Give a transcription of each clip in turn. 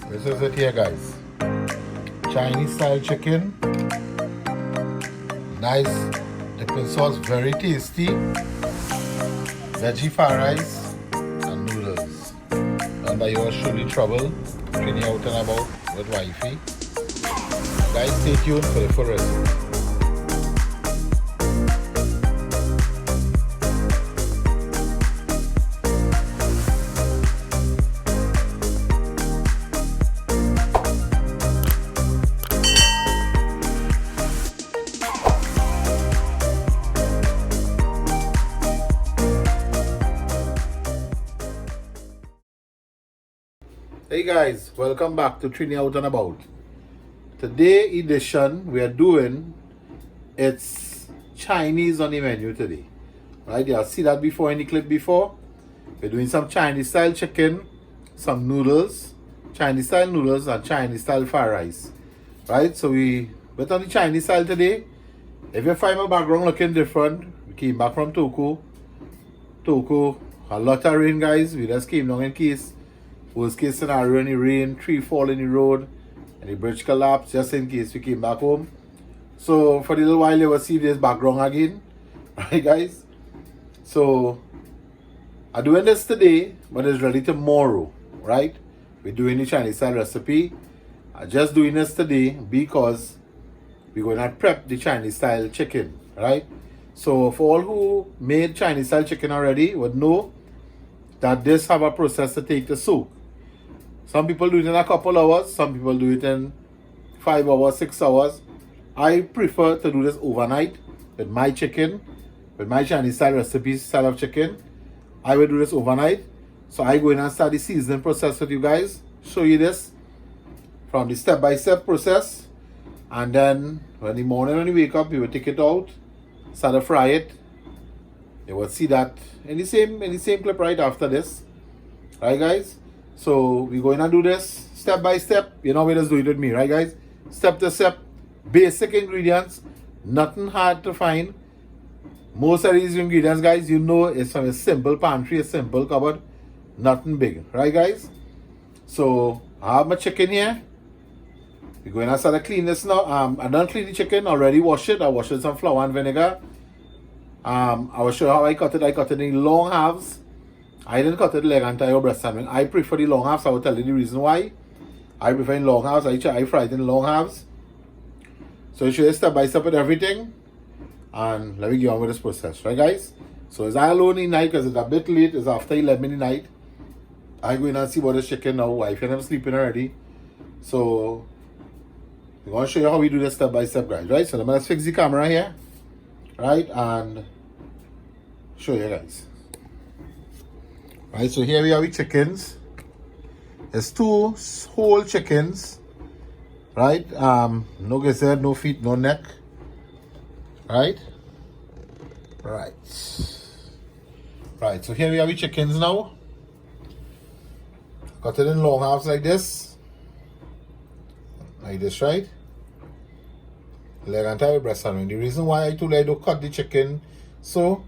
This is it here, guys. Chinese style chicken. Nice dipping sauce, very tasty. Veggie fried rice and noodles. Done by yours truly Trouble. Trini out and about with wifey. Guys, stay tuned for the full recipe. Hey guys, welcome back to Trini Out and About. Today edition we are doing, it's Chinese on the menu today. Right, you'll see that before in the clip before. We're doing some Chinese style chicken, some noodles, Chinese style noodles and Chinese style fried rice. Right, so we went on the Chinese style today. If you find my background looking different, we came back from Toko, a lot of rain guys, we just came down in case. Worst case scenario, any rain, tree fall in the road, and the bridge collapse, just in case we came back home. So for a little while you will see this background again. Right guys? So I'm doing this today, but it's ready tomorrow. Right? We're doing the Chinese style recipe. I'm just doing this today because we're going to prep the Chinese style chicken. Right? So for all who made Chinese style chicken already would know that this have a process to take to soak. Some people do it in a couple hours, some people do it in 5 hours, 6 hours. I prefer to do this overnight with my chicken, with my Chinese style recipes style of chicken. I will do this overnight. So I go in and start the seasoning process with you guys. Show you this from the step-by-step process. And then when the morning when you wake up, you will take it out, start to fry it. You will see that in the same clip right after this. Right guys? So we're going to do this step by step. You know we just do it with me, right guys? Step to step. Basic ingredients. Nothing hard to find. Most of these ingredients, guys, you know it's from a simple pantry, a simple cupboard. Nothing big. Right guys? So I have my chicken here. We're going to start to clean this now. I done clean the chicken, already wash it. I washed it with some flour and vinegar. I will show you how I cut it. I cut it in long halves. I didn't cut it leg and thigh or breast sandwich. I prefer the long halves. I will tell you the reason why. I prefer in long halves. I fry it in long halves. So I show you step by step with everything. And let me get on with this process. Right guys? So it's I alone in the night because it's a bit late. It's after 11 in the night. I go in and see about this chicken now. Wife and I'm sleeping already. So I'm going to show you how we do this step by step guys. Right? So let me just fix the camera here. Right, and show you guys. Right, so here we have the chickens. It's 2 whole chickens. Right, no gizzard, no feet, no neck. Right, right. So here we have the chickens now. Cut it in long halves like this, right? Leg and thigh, breast and the reason why I told you I don't cut the chicken so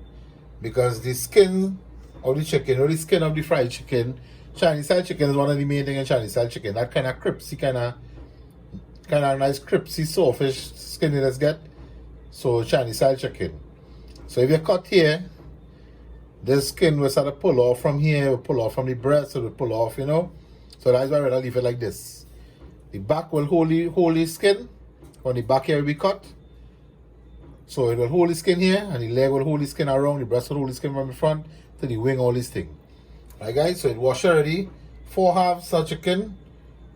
because the skin of the chicken or the skin of the fried chicken, Chinese style chicken is one of the main things in Chinese style chicken. That kind of crispy, kind of nice crispy, softish skin you just get. So Chinese style chicken. So if you cut here, the skin will start to pull off from here, will pull off from the breast, so it will pull off, you know. So that's why I leave it like this. The back will hold the skin. On the back here will be cut. So it will hold the skin here, and the leg will hold the skin around, the breast will hold the skin from the front to the wing, all this thing. Right guys, so it washed already. 4 halves of chicken.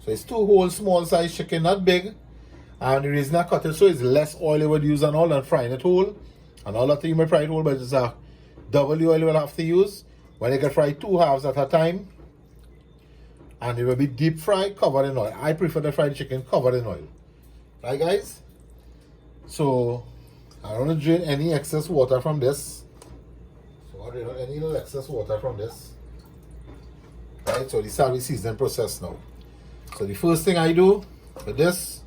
So it's 2 whole small size chicken, not big. And the reason I cut it so it's less oil you would use and all than frying it whole. And all that thing you may fry it whole, but it's a double the oil you will have to use. When you can fry 2 halves at a time. And it will be deep fried, covered in oil. I prefer the fried chicken covered in oil. Right guys, so I don't want to drain any excess water from this. So I don't want any little excess water from this. Right, so this is the seasoning process now. So the first thing I do with this,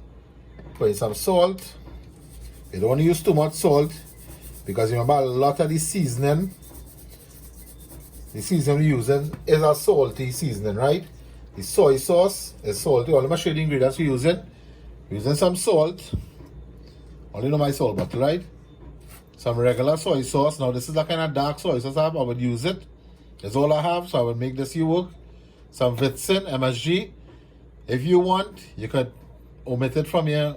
put in some salt. You don't want to use too much salt because remember a lot of the seasoning we're using is a salty seasoning, right? The soy sauce is salty. Only my show you the ingredients we're using. We're using some salt. Only know my salt bottle, right? Some regular soy sauce. Now this is the kind of dark soy sauce I have. I would use it. That's all I have, so I will make this you work. Some Vege, MSG. If you want, you could omit it from your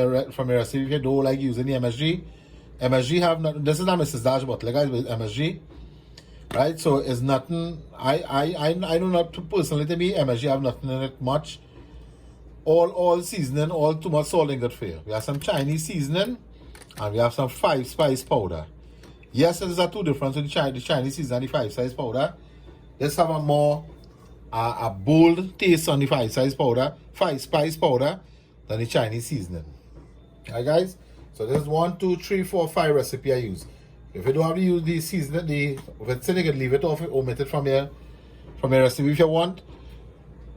recipe if you don't like using the MSG. MSG have not. This is not Mrs. Dash bottle, guys, with MSG. Right, so it's nothing. I know not personally to me, MSG have nothing in it much. All seasoning, all too much salt in good for you. We have some Chinese seasoning and we have some 5-spice powder. Yes, there's a two difference with the Chinese seasoning and the 5-spice powder. Let's have a more a bold taste on the 5-spice powder than the Chinese seasoning. Alright, guys. So there's 1, 2, 3, 4, 5 recipe I use. If you don't have to use the seasoning, you can leave it off, omit it from your recipe if you want.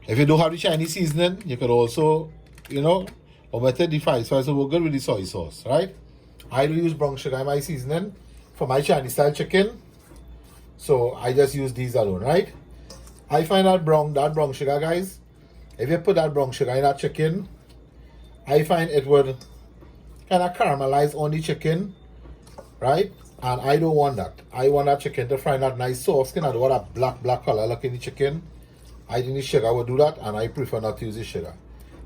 If you don't have the Chinese seasoning, you could also, omit the 5-spice. So we're good with the soy sauce, right? I do use brown sugar in my seasoning for my Chinese style chicken. So I just use these alone, right? I find that brown sugar, guys, if you put that brown sugar in that chicken, I find it would kind of caramelize on the chicken, right? And I don't want that. I want that chicken to find that nice soft skin. I don't want that black color look in the chicken. I think the sugar will do that, and I prefer not to use the sugar.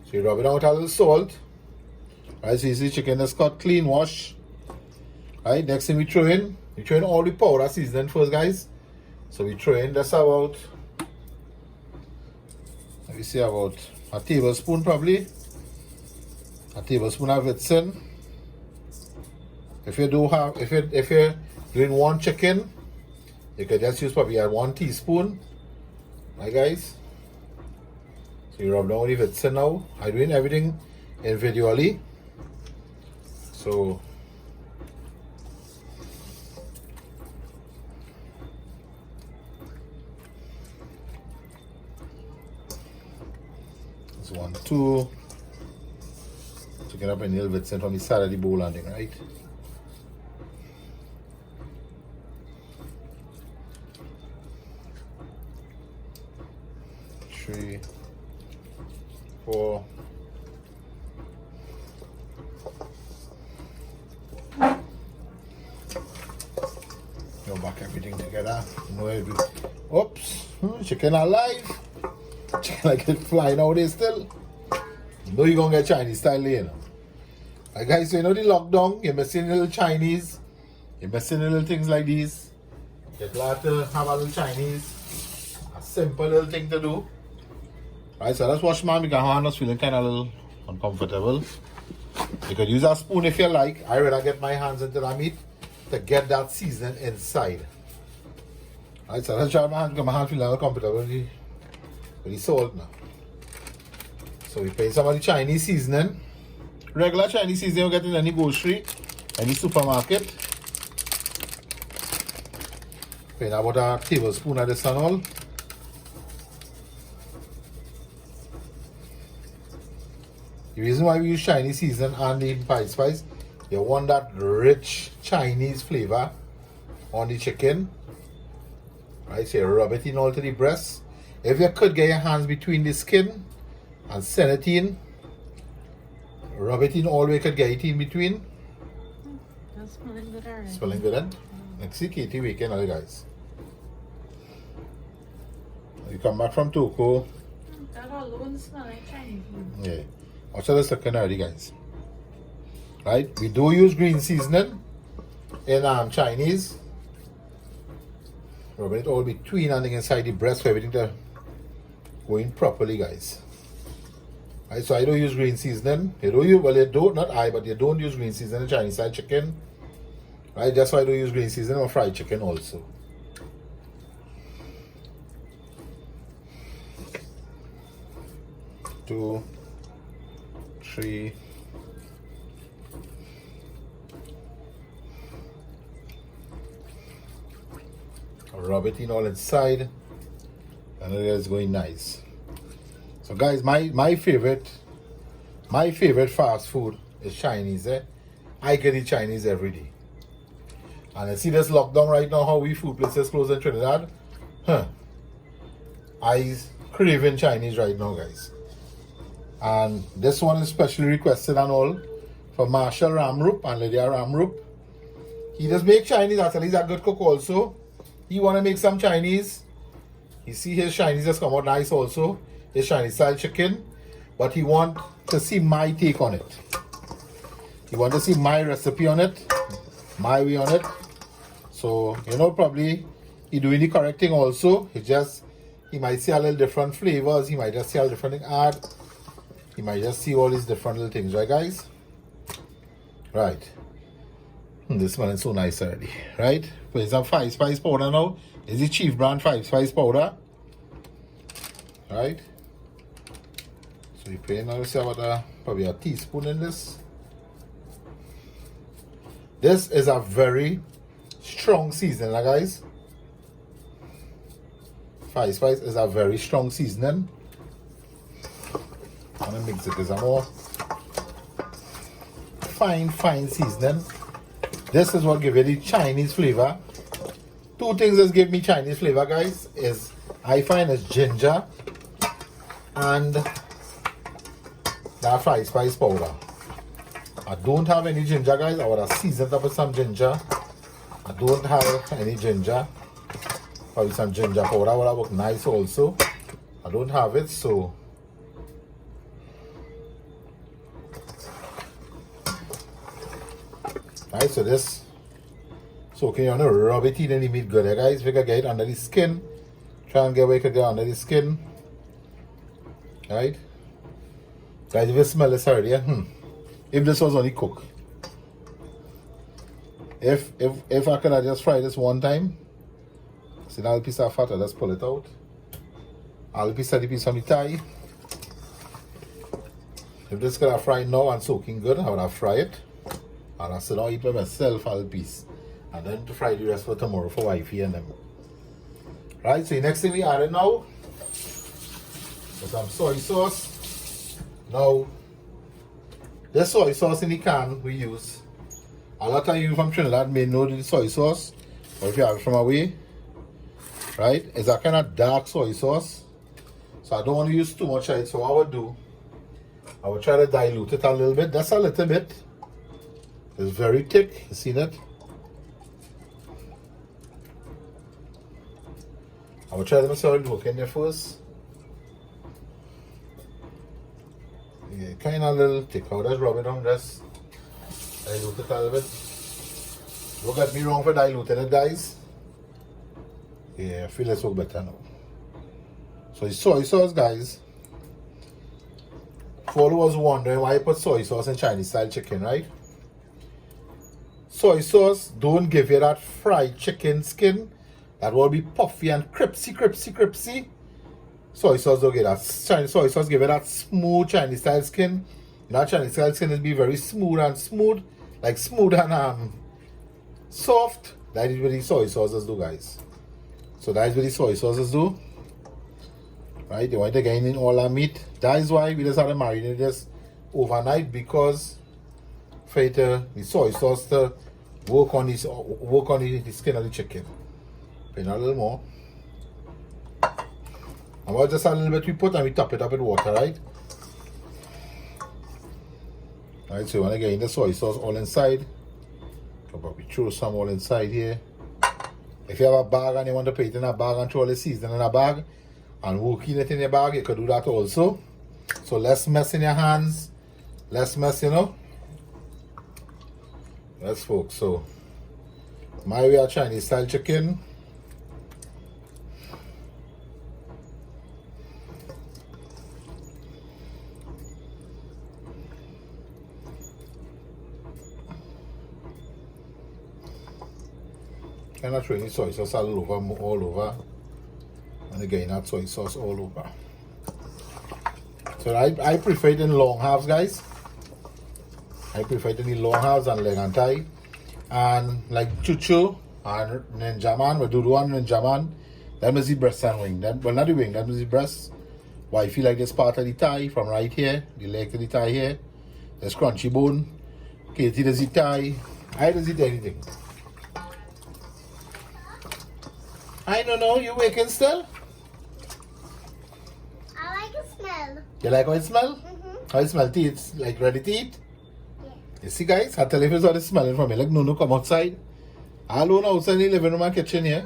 So you rub it down with a little salt. Right, so you see the chicken is cut clean, wash. Right, next thing we throw in all the powder seasoning first, guys. So we throw in just about, let me see, about a tablespoon probably. A tablespoon of Vege. If you're doing one chicken, you could just use probably 1 teaspoon. Right, guys? So you rub down with the Vege now. I'm doing everything individually. So it's 1, 2. To get up a little bit from the side of the bowl and thing, right? Three, 4. Go back everything together. Oops, chicken alive. Chicken like it flying out there still. You know you're gonna get Chinese style here. Right, guys, so you know the lockdown, you're missing little Chinese, you're missing little things like these. You're glad to have a little Chinese, a simple little thing to do. Right, so let's wash my hand because my hand was feeling kind of a little uncomfortable. You could use a spoon if you like. I rather get my hands into the meat to get that seasoning inside. Right, so let's try my hand because my hand feels a little comfortable with the salt now. So we put some of the Chinese seasoning. Regular Chinese seasoning you get in any grocery, any supermarket. Put about a tablespoon of this and all. The reason why we use Chinese seasoning and the 5-spice, you want that rich Chinese flavor on the chicken. Right, so you rub it in all to the breast. If you could get your hands between the skin and send it in, rub it in all the way you could get it in between. That's smelling good already. Smelling good, then? Next see Katie weekend, all guys. You come back from Toko. That alone smells like Chinese food. Yeah. Watch out this looking already, guys. Right? We do use green seasoning in Chinese. Rub it all between and inside the breast for everything to go in properly, guys. Right, so I don't use green seasoning. You don't use, well, you don't, not I, but you don't use green seasoning in Chinese style chicken. Right, that's why I don't use green seasoning on fried chicken also. Two, 3. Rub it in all inside, and it is going nice. So guys, my favorite fast food is Chinese. I can eat Chinese every day. And I see this lockdown right now, how we food places close in Trinidad. I craving Chinese right now, guys. And this one is specially requested and all for Marshall Ramrup and Lydia Ramrup. He does make Chinese. Actually, he's a good cook also. He want to make some Chinese. You see his Chinese has come out nice also. His Chinese style chicken. But he want to see my take on it. He want to see my recipe on it. My way on it. So, you know, probably he doing the correct thing also. He might see a little different flavors. He might just see a different thing add. He might just see all these different little things, right, guys? Right. This one is so nice already, right? Put some 5 spice powder now. Is the Chive brand 5 spice powder, right? So you put now, see about probably a teaspoon in this. This is a very strong seasoning, guys. 5 spice is a very strong seasoning. I'm gonna mix it with some more fine seasoning. This is what gives it the Chinese flavor. 2 things that give me Chinese flavor, guys, is I find is ginger and that 5 spice powder. I don't have any ginger, guys. I would have seasoned up with some ginger. I don't have any ginger. Probably some ginger powder would have worked nice also. I don't have it, so right, so this soaking, you want to rub it in the meat good, guys. If you can get it under the skin, try and get where you can get under the skin. Right? Guys, if you smell this already, if this was only cooked. If I could have just fried this one time, see that piece of fat, I just pull it out. I'll piece of the piece of the thigh. If this could have fried now and soaking good, I would have fried it. And I said, I'll eat by myself a piece. And then to fry the rest for tomorrow for wifey and them. Right, so the next thing we add now is some soy sauce. Now, this soy sauce in the can we use. A lot of you from Trinidad may know the soy sauce. Or if you have it from away, right, it's a kind of dark soy sauce. So I don't want to use too much of it. So what I would do, I would try to dilute it a little bit. Just a little bit. It's very thick, you see that? I will try to start working there first. Yeah, kind of a little thick. I'll just rub it on, just dilute it a little bit. Don't get me wrong for diluting it, guys. Yeah, I feel it's so better now. So it's soy sauce, guys. For all who was wondering why I put soy sauce in Chinese style chicken, right? Soy sauce don't give you that fried chicken skin that will be puffy and crispy. Soy sauce don't get that. Soy sauce give you that smooth Chinese style skin. That Chinese style skin will be very smooth, like smooth and soft. That is what the soy sauces do, guys. So that is what the soy sauces do. Right? You want to get in all our meat. That is why we just have to marinate this overnight, because for it, the soy sauce to work on the skin of the chicken. Put in a little more. And about just a little bit we put, and we top it up with water, right? Right, so you want to get in the soy sauce all inside. Probably throw some all inside here. If you have a bag and you want to put it in a bag and throw all the seasoning in a bag and working it in your bag, you could do that also. So less mess in your hands, less mess, you know. Let's folks, so my way of Chinese style chicken. Kind of throwing soy sauce all over, and again that soy sauce all over. So I prefer it in long halves, guys. I prefer it in long halves and leg and thigh. And like chuchu and ninjaman, we do one ninjaman. That means the breast and wing. That, well, not the wing, that means the breast. Why I feel like this part of the thigh from right here, the leg to the thigh here. There's crunchy bone. Katie does the thigh. I does eat anything. I don't know, you waking still? You like how it smell? Mm-hmm. How it smell to eat? Like ready to eat? Yeah. You see guys, I tell you if it's what it's smelling from me. Like no come outside. I alone outside in the living room and kitchen here.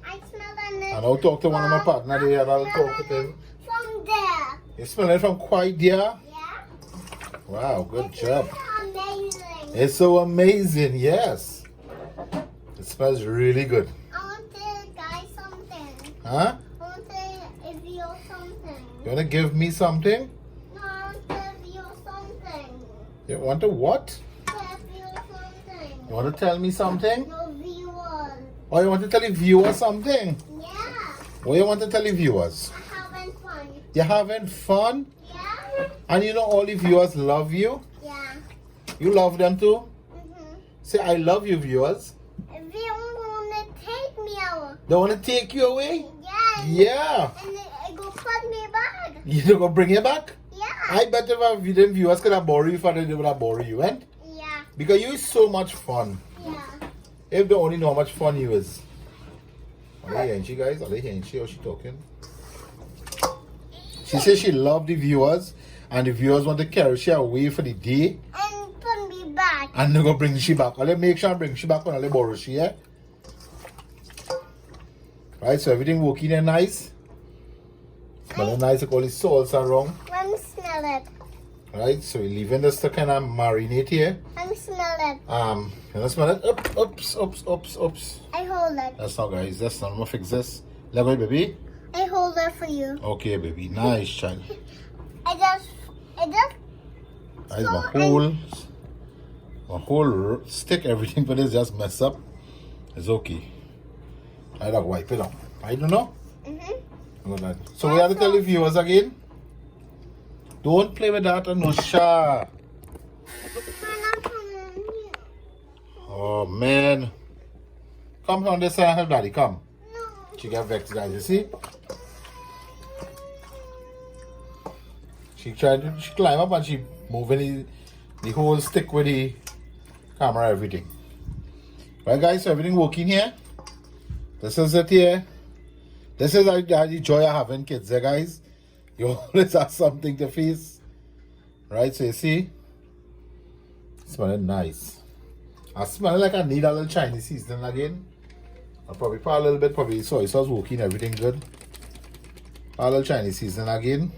I smell it. And I'll talk to one of my partner there and I'll talk with him. From there. You smell it from quite there? Yeah. Wow, good It's job. amazing. It's so amazing, yes. It smells really good. I want to tell you guys something. Huh? I want to tell you something. You wanna give me something? No, I want to tell you something. You want to what? Tell you something. You wanna tell me something? No viewers. Or you want to tell the viewers something? Yeah. What you want to tell the viewers? I'm having fun. You're having fun? Yeah. And you know all the viewers love you? Yeah. You love them too? Mm-hmm. Say, I love you, viewers. If you want to take me out. They want to take you away? Yeah. Yeah. And it go put me back. You don't gonna bring you back? Yeah. I bet if our them viewers could have borrowed you for them, they would have borrowed you, right? Yeah. Because you is so much fun. Yeah. If they only know how much fun you is. Are they hearing she, guys? Are they hearing she? How she talking? She says she loved the viewers and the viewers want to carry she away for the day And put me back. and they're gonna bring she back. I'll make sure and bring she back when they borrow she, yeah? Right, so everything working there nice. Smelling nice, I call it salts around. Let me smell it. Right, so we're leaving this to kind of marinate here. Let me smell it. Can I smell it? Oops. I hold it. That's not, guys. That's not. I'm gonna fix this. Let go, baby. I hold it for you. Okay, baby. Nice, child. I just. Guys, So my whole stick, everything for this just mess up. It's okay. I don't wipe it out. I don't know. Mm-hmm. So we have to tell the viewers again. Don't play with that, Anusha. Oh man. Come on this side and help daddy, come. No. She got vexed, guys, you see? She climb up and she moving the whole stick with the camera, everything. Right guys, so everything working here. This is it here. This is the joy of having kids there, guys. You always have something to face. Right, so you see? Smelling nice. I smell like I need a little Chinese seasoning again. I'll probably put a little bit, probably soy sauce working, everything good. A little Chinese seasoning again.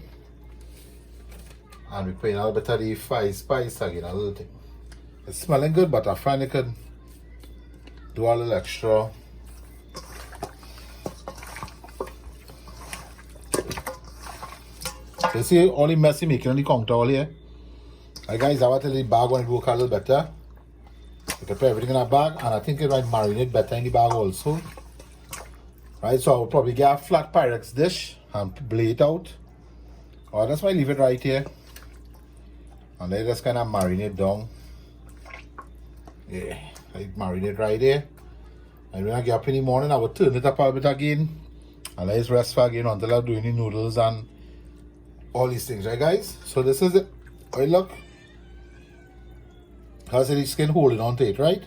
And we're putting a little bit of the fried spice again, a little thing. It's smelling good, but I find it could do a little extra. You see all the mess you making on the counter all here? Right guys, I want to tell you the bag when it work a little better. You can put everything in a bag and I think it might marinate better in the bag also. Right, so I'll probably get a flat Pyrex dish and blade it out. Or that's why I leave it right here. And then just kind of marinate down. Yeah, I marinate right there. And when I get up in the morning, I will turn it up a bit again. And let it rest for again until I'm doing the noodles and all these things, right guys? So this is it. Right, look. How's the skin holding on to it, right?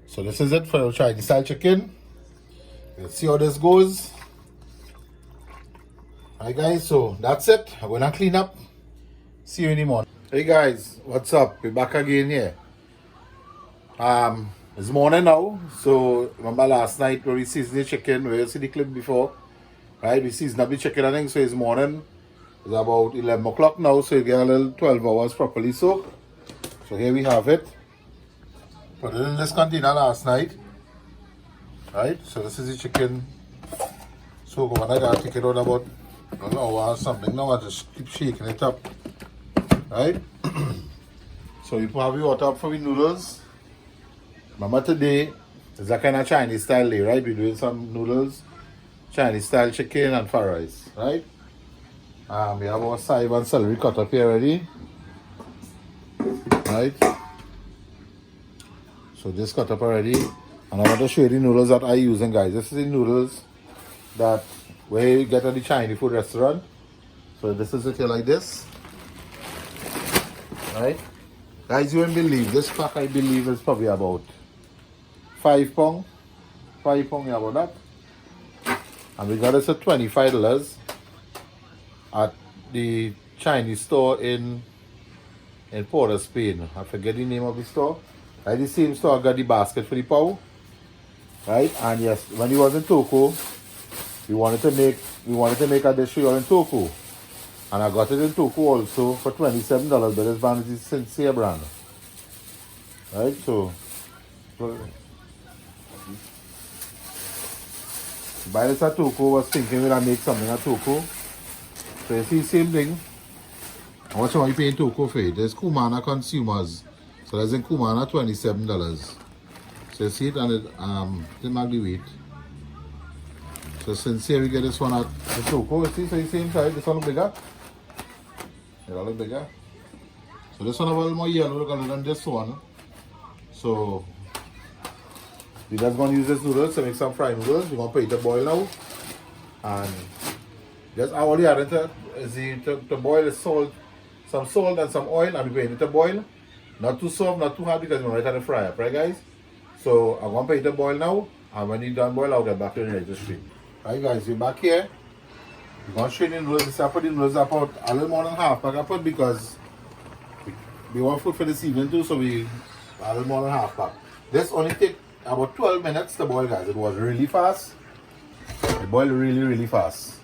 So this is it for the Chinese style chicken. Let's see how this goes. Alright guys, so that's it. I'm gonna clean up. See you in the morning. Hey guys, what's up? We're back again here. It's morning now. So remember last night where we seasoned the chicken, where you see the clip before. Right, we seasoned up the chicken, I think, so it's morning. It's about 11 o'clock now, so you get a little 12 hours properly soaked. So here we have it. Put it in this container last night. Right, so this is the chicken. So when I gotta take it out about an hour or something. Now I just keep shaking it up. Right? So you have your water up for the noodles. Remember today is a kind of Chinese style day, right? We're doing some noodles, Chinese style chicken and fried rice, right? We have our chive and celery cut up here already. Right? So this cut up already. And I want to show you the noodles that I'm using, guys. This is the noodles that where you get at the Chinese food restaurant. So this is it here like this. Right? Guys, you won't believe this pack, I believe is probably about £5. £5, yeah, about that. And we got this at $25 at the Chinese store in Port of Spain. I forget the name of the store. Right, the same store got the basket for the pow. Right, and yes, when he was in Toko, we wanted to make a dish here in Toko. And I got it in Toko also for $27, but this brand is the Sincere brand. Right, so buy this at Toko, was thinking we're gonna make something at Toko. So you see, same thing. How much are you paying Toko for it? There's Kumana consumers. So that's in Kumana $27. So you see it and it didn't mark the weight. So Sincere we get this one at the Toko. You see, so you see inside, this one look bigger. It all look bigger. So this one a little more yellow color than this one. So we're just gonna use this noodles to make some fried noodles. We're gonna put it to boil now. And just all you add to is to boil is salt, some salt and some oil, and we're putting it to boil. Not too soft, not too hot because we're right at the fry up, right guys? So I'm gonna put it to boil now, and when it's done boil, I'll get back to you to strain. Right guys, we're back here. We're gonna strain the noodles. I put the noodles about a little more than half pack I put because we want food for this evening too, so we a little more than half pack. This only take about 12 minutes to boil, guys. It was really fast. It boiled really fast.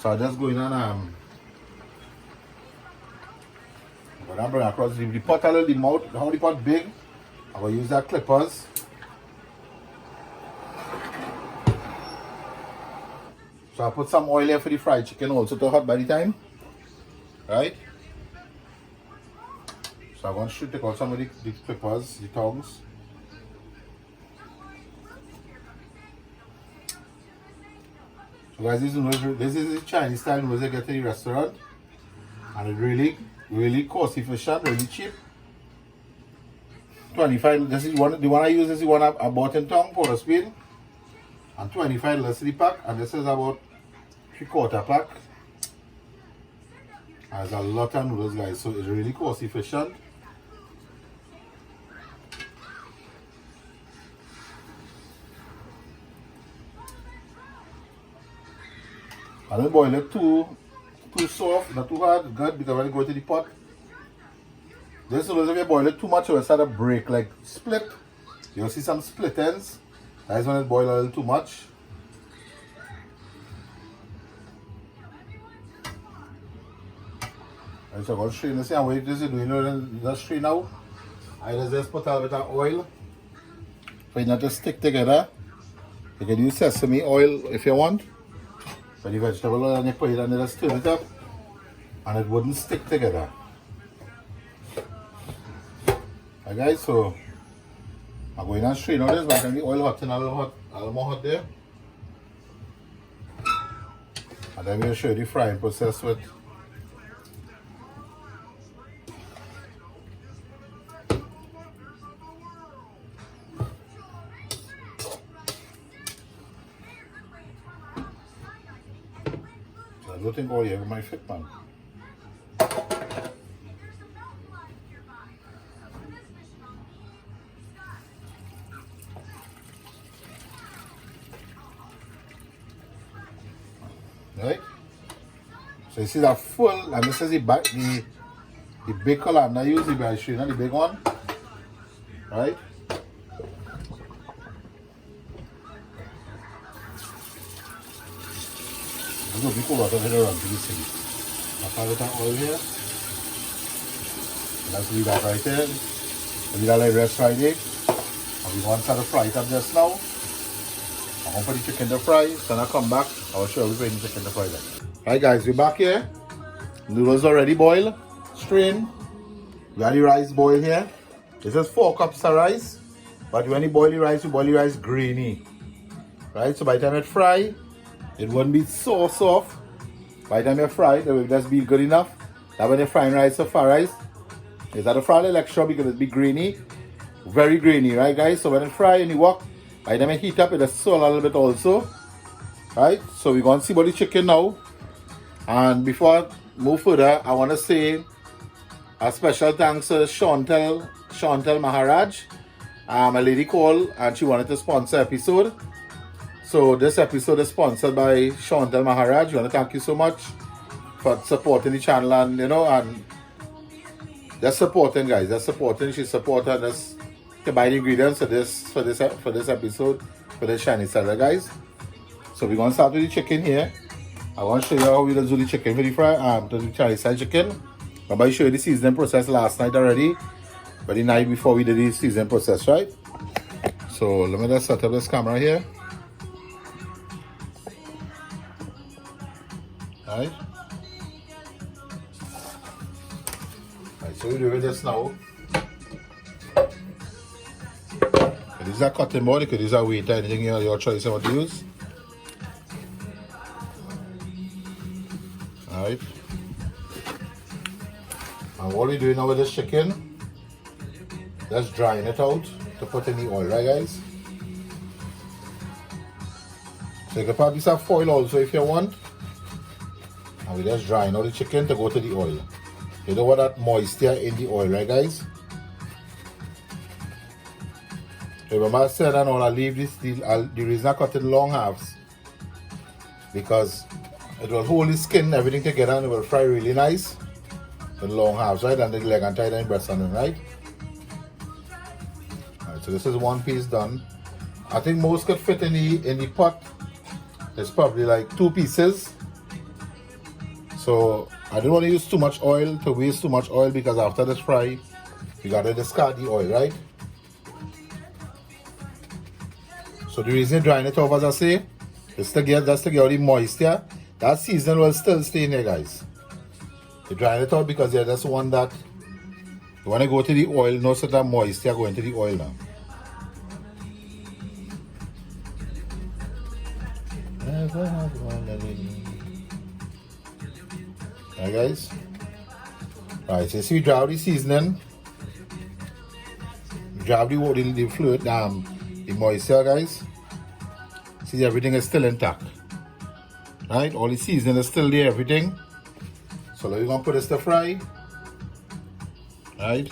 So I just go in and when I bring across the pot a little, the mouth, how the pot big, I'm gonna use that clippers. So I put some oil here for the fried chicken also to hot by the time. Right? So I'm going to take out some of the clippers, the tongs. So guys, this is the Chinese style noodles they get in the restaurant. And it really cost efficient, really cheap. 25, this is one, the one I use is the one I bought in town, Port of Spain. And $25 the pack, and this is about 3/4 pack. And there's a lot of noodles guys, so it's really cost efficient. I don't boil it too soft, not too hard, good, because when you go to the pot, this noodles if you boil it too much, it will start to break, like split. You'll see some split ends. That's when it boils a little too much. And so I'm going to strain the same way this is doing, just strain out. I just put a bit of oil for it not to stick together. You can use sesame oil if you want. For the vegetable oil, and you put it and you just stir it up and it wouldn't stick together. Alright guys, so I'm going to strain out this, but I can the oil hot and a little more hot there. And then we'll show you the frying process with I don't think all you have my fit man. Right? So you see that full, and this is the back, the big color. I'm not using the big the big one. Right? So people are going to run to this thing. I'll have that oil here. Let's leave that right there. Leave that like rest right there. And we want to start to fry it up just now. I'm going to put the chicken to fry. So when I come back, I'll show you putting the chicken to fry then. Alright guys, we're back here. Noodles already boiled. Strained. We have the rice boiled here. This is 4 cups of rice. But when you boil the rice, you boil the rice grainy. Right? So by the time it fry, it won't be so soft. By the time you fry it, it will just be good enough. That when you're frying rice or fry rice, it's at a fry a little extra because it'll be grainy. Very grainy, right guys? So when it fry and you walk, by the time you heat up, it'll swell a little bit also. Right? So we're going to see about the chicken now. And before I move further, I want to say a special thanks to Chantal Maharaj. A lady called and she wanted to sponsor episode. So this episode is sponsored by Chantal Maharaj. We want to thank you so much. for supporting the channel, and and just supporting, guys. Just supporting. She's supporting us to buy the ingredients for this episode for the Trinistyle, guys. So we're gonna start with the chicken here. I want to show you how we do the chicken for the the Trinistyle chicken. Remember I showed you the seasoning process last night already, but the night before we did the seasoning process, right? So let me just set up this camera here. Alright. So we do it just now. These are cutting board, you could use a weight, anything your choice of what to use. Alright. And what we're doing now with this chicken, just drying it out to put in the oil, right guys? So you can probably use foil also if you want. And we're just drying out the chicken to go to the oil. You don't want that moisture in the oil, right guys? Remember I said I know I leave this, the reason I cut it long halves, because it will hold the skin and everything together and it will fry really nice. The long halves, right? And the leg and tie down breast on it, right? Alright, so this is one piece done. I think most could fit in the pot. There's probably like 2 pieces. So I don't want to use too much oil, to waste too much oil, because after this fry, we gotta discard the oil, right? So the reason drying it off, as I say, is to get all the moisture. That seasoning will still stay in there, guys. You drying it out because you just want that. You want to go to the oil, no certain moisture going to the oil now. Alright guys. Alright, so see we dry out the seasoning. Dry out the fluid, the moisture, guys. See, everything is still intact. Right, all the seasoning is still there, everything. So now we're gonna put this to fry. Right.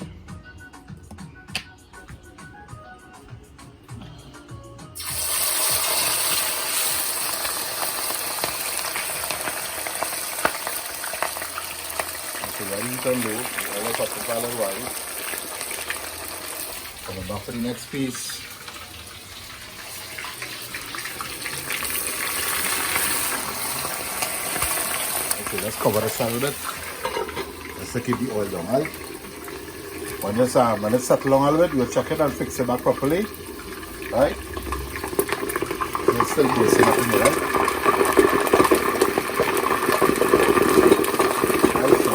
So ready to low, all of the color white. Coming back for the next piece. Okay, let's cover the side with it. Let's keep the oil down, right? When it's settled down a little bit, we'll check it and fix it back properly. Right? It's still basting up in there, right? Right, so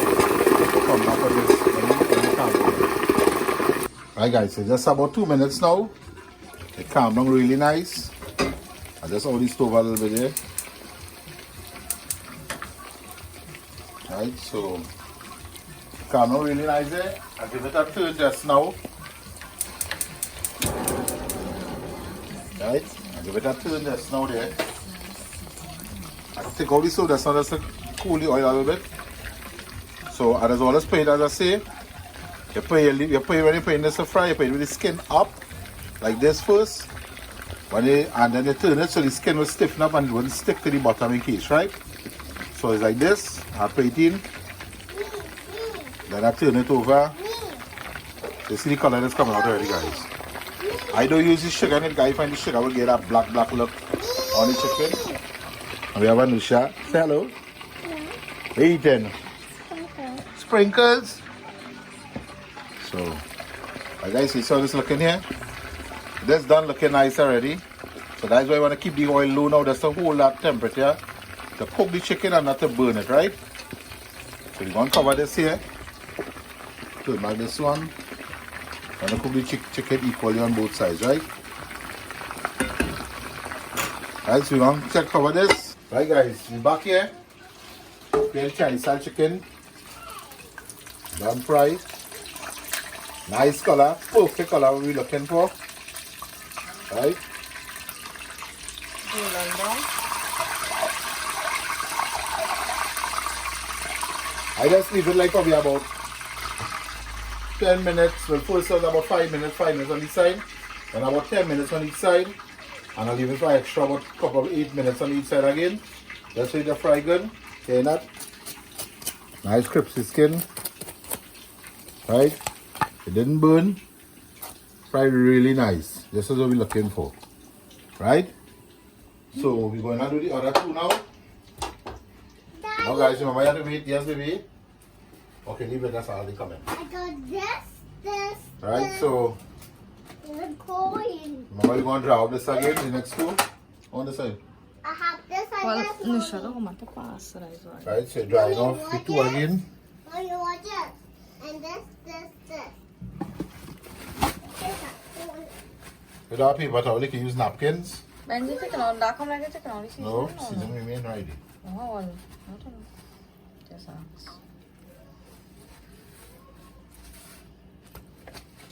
come back on this when you calm down. Right guys, so just about 2 minutes now. It calmed down really nice. I just hold the stove a little bit there. Right, so calm down really nice there. I give it a turn just now. Right, I give it a turn just now there. I take out the soda just now just to cool the oil a little bit. So as always put it, as I say, when you put in this to fry, you put it with the skin up like this first. And then you turn it so the skin will stiffen up and it won't stick to the bottom in case, right? So it's like this. I put it in. Then I turn it over. You see the color that's coming out already, guys. I don't use the sugar in it, guys. Find the sugar will get that black look on the chicken. And we have a Nusha. Say hello. What are you eating? Sprinkles. So, guys, you saw this looking here. This done looking nice already. So that's why I want to keep the oil low now, just to hold that temperature to cook the chicken and not to burn it, right? So we're going to cover this here. Turn back this one. And cook the chicken equally on both sides, right? Right, so we're going to cover this. Right guys, we're back here. Pale Trinistyle chicken. Done fried. Nice color, perfect color we're looking for. Right? I just leave it like probably about 10 minutes. Well, first it was about 5 minutes on each side. Then about 10 minutes on each side. And I'll leave it for extra about couple of 8 minutes on each side again. Just so the fry good. Okay, that. Nice crispy skin. Right? It didn't burn. Fried really nice. This is what we're looking for. Right? So we're going to do the other two now. Now guys, remember you have to wait. Yes, baby? Okay, leave it. That's all they come in. I got this. Right, so The coin. remember you're going to dry up this again, the next two on the side. I have this. I Well, got nu this. ska de komma till passa dig så. Right, so drying off the two again. Oh, you want this? And this. With our paper towel, you can use napkins. Men det tycker någon där kommer jag tycker någon. No, season remain ready. Ja, väl. Jag tror det är sant.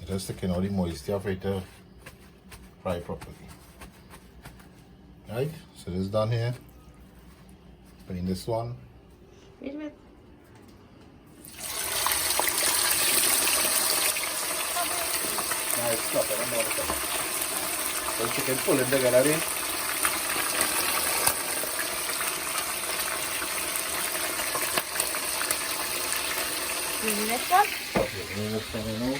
Just taking all the moisture off it to fry properly. Right, so this is done here. Put in this one. Vet. Nice stuff, I don't know what to say. So chicken full in together there. Vill ni nästa? Okay, this one I know.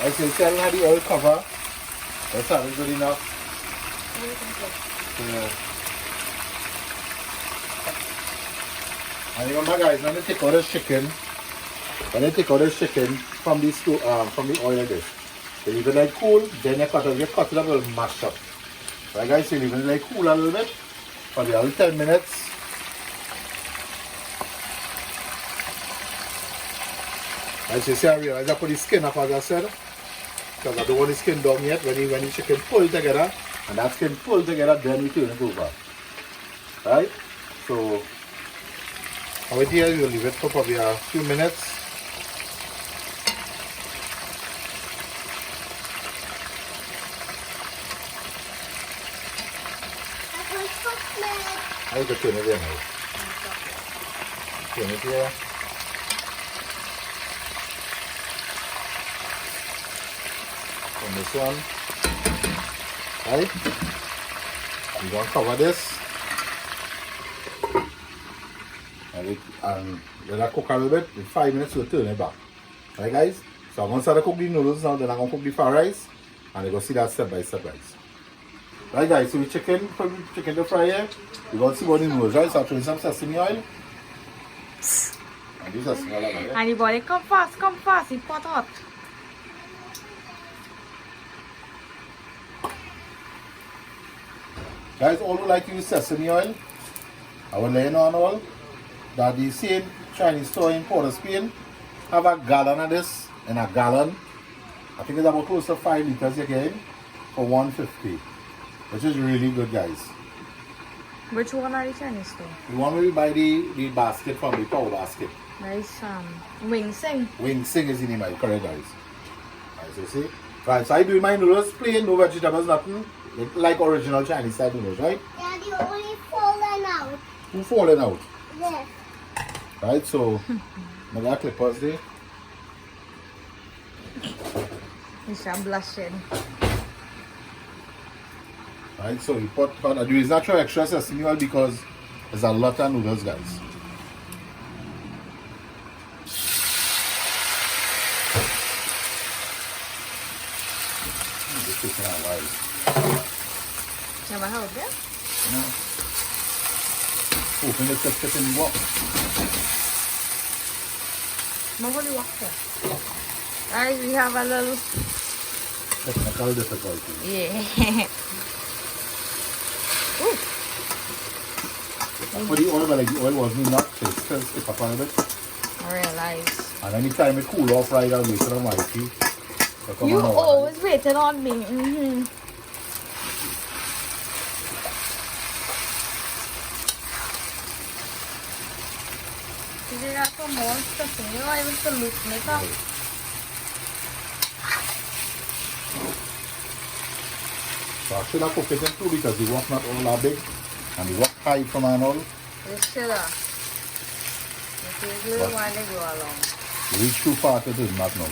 I say tell her the oil cover. That's not good enough. And remember guys, when they take out the chicken, from these two, from the oil like this, you leave it like cool, then you cut it up, will mash up. Right guys, so you leave it like cool a little bit for the other 10 minutes. As you see, I realize I put the skin up as I said, because I don't want the skin down yet. When the chicken pull together, and that skin pull together, then we turn it over. Right? So, over here, we'll leave it for probably a few minutes. I can turn it in now. Turn it here. On this one, right? We're going to cover this and let it cook a little bit. In 5 minutes, we'll turn it back. Right, guys? So I'm going to start to cook the noodles now, then I'm going to cook the fried rice, and you're going to see that step by step, guys. Right, guys? So we chicken to fry here. We're going to see what the noodles, right? So I'll throw in some sesame oil. And this sesame oil, right? Anybody come fast, it's pot hot. Guys, all who like to use sesame oil, I will lay on all that the same Chinese store in Port of Spain have a gallon of this in a gallon. I think it's about close to 5 liters again for $1.50, which is really good, guys. Which one are you Chinese store? The one where we buy the basket from the power basket. Nice Wing Sing. Wing Sing is in my correct, guys. As you see. Right, so I do my noodles plain, no vegetables, nothing. Like original Chinese style noodles, right? Daddy only falling out. Who falling out? This. Right, so I got clippers there. I'm blushing. Right, so we put on, the reason I try extra sesame oil because there's a lot of noodles, guys. Just taking a while. Never heard that? You know? Open this up, get in the wok. Nobody walked there. Guys, we have a little... Technical difficulty. Yeah. Ooh. For the oil, but like the oil wasn't enough, so it's still stick up a little bit. I realize. And anytime it cool off right, I'll wait for the wifey. You always waited on me. Did you got some more stuff in your eye with the look makeup? So I should have cooked it in two because the wok not all that big and the wok high from and all. You should have. It is a little while they go along. Reach too far to do not know.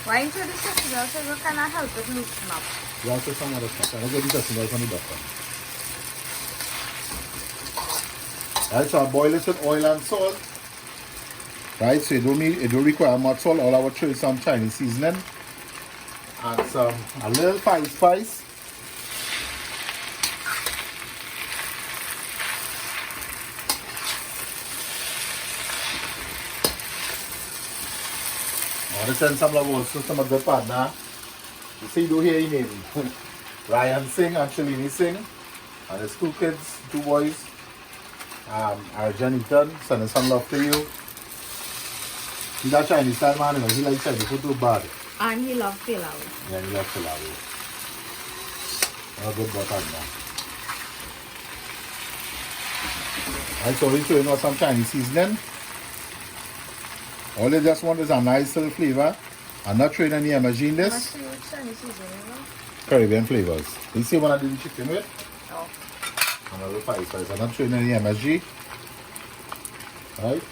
Why into the sesame so you cannot help it loosen up? You also some other stuff. I'll get the sesame from the bottom. Right, so I boil it with oil and salt. Right, so it don't require much salt. All I will throw is some Chinese seasoning and a little spice. I want to send some love also to my good partner. You see, do hear him name. Ryan sing and Shalini sing. And his two kids, two boys. Arjun sending some love to you. He's a Chinese style man, you know. He likes Chinese food too bad. And he loves pilau. Yeah, he loves pilau. A good partner. Alright, so we're showing us some Chinese seasoning. All they just want is a nice little flavor. I'm not throwing any MSG in this. Chinese seasoning, Caribbean flavors. You see what I did the chicken with? Oh. Another spice. I'm not throwing any MSG. Right?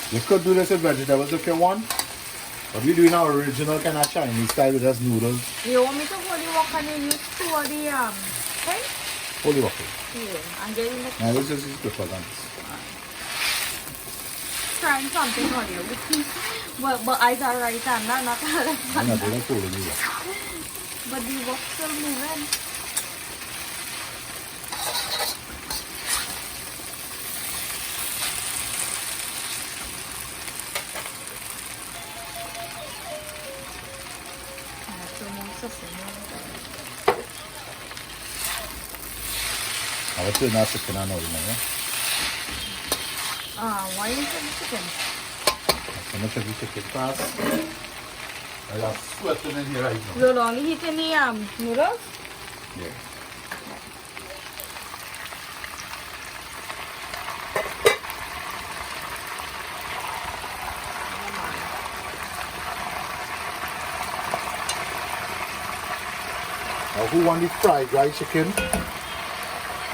You could do this with vegetables if you want. But we're doing our original kind of Chinese style with just noodles. You want me to hold the wok and then use two of the thing? Hold the wok. Yeah, and get in the Now this is good for that. trying something on you. but eyes are right and not left. I'm not doing cool anymore. But the wok still moving. I was doing that chicken and all, you know. Why is it chicken? So much of the chicken fast. I got sweating in here right now. You're only heating the noodles? Yeah. Now who want the fried dry chicken?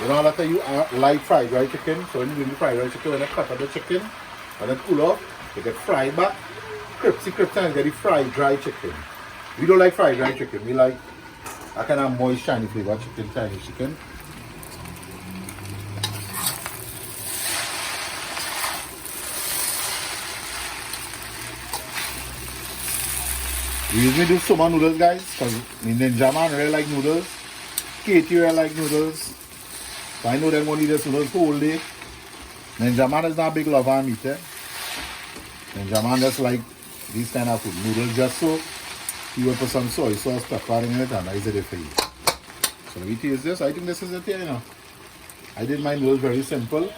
You know that you like fried dry chicken. So when you do the fried dry chicken, when you cut up the chicken and then cool off, you get fried back. Crispy and get the fried dry chicken. We don't like fried dry chicken. We like a kind of moist Chinese flavor chicken, Chinese chicken. We usually do Soma noodles, guys, because Ninja Man really like noodles. Katie really like noodles. So I know them going to eat this noodles whole day. Ninja Man is not a big lover of meat. Ninja Man just like these kind of food. Noodles just so. He will put some soy sauce, pepper in it, and ice it for you. So let me taste this. I think this is it here, you know. I did my noodles very simple.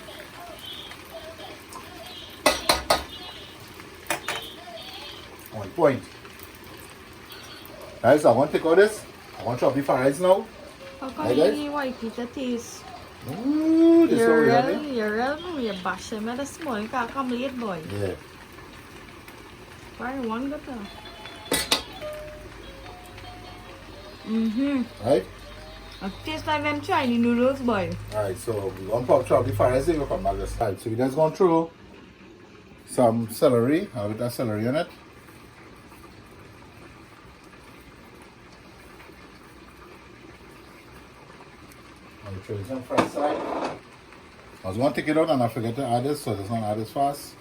On point. Guys, I want to take out this. I want to chop the fries now. How come you need white pizza taste? Ooh, this You're is real, you're bashing at the small, you can't come late, boy. Yeah. Why one good now? Right? It tastes like them Chinese noodles, boy. Alright, so we're going to chop the fries and we'll come back this time. So we're just going to throw some celery. I'll put that celery on it. I'll throw some fresh side. I was going to take it out and I forget to add this, so just not add this fast.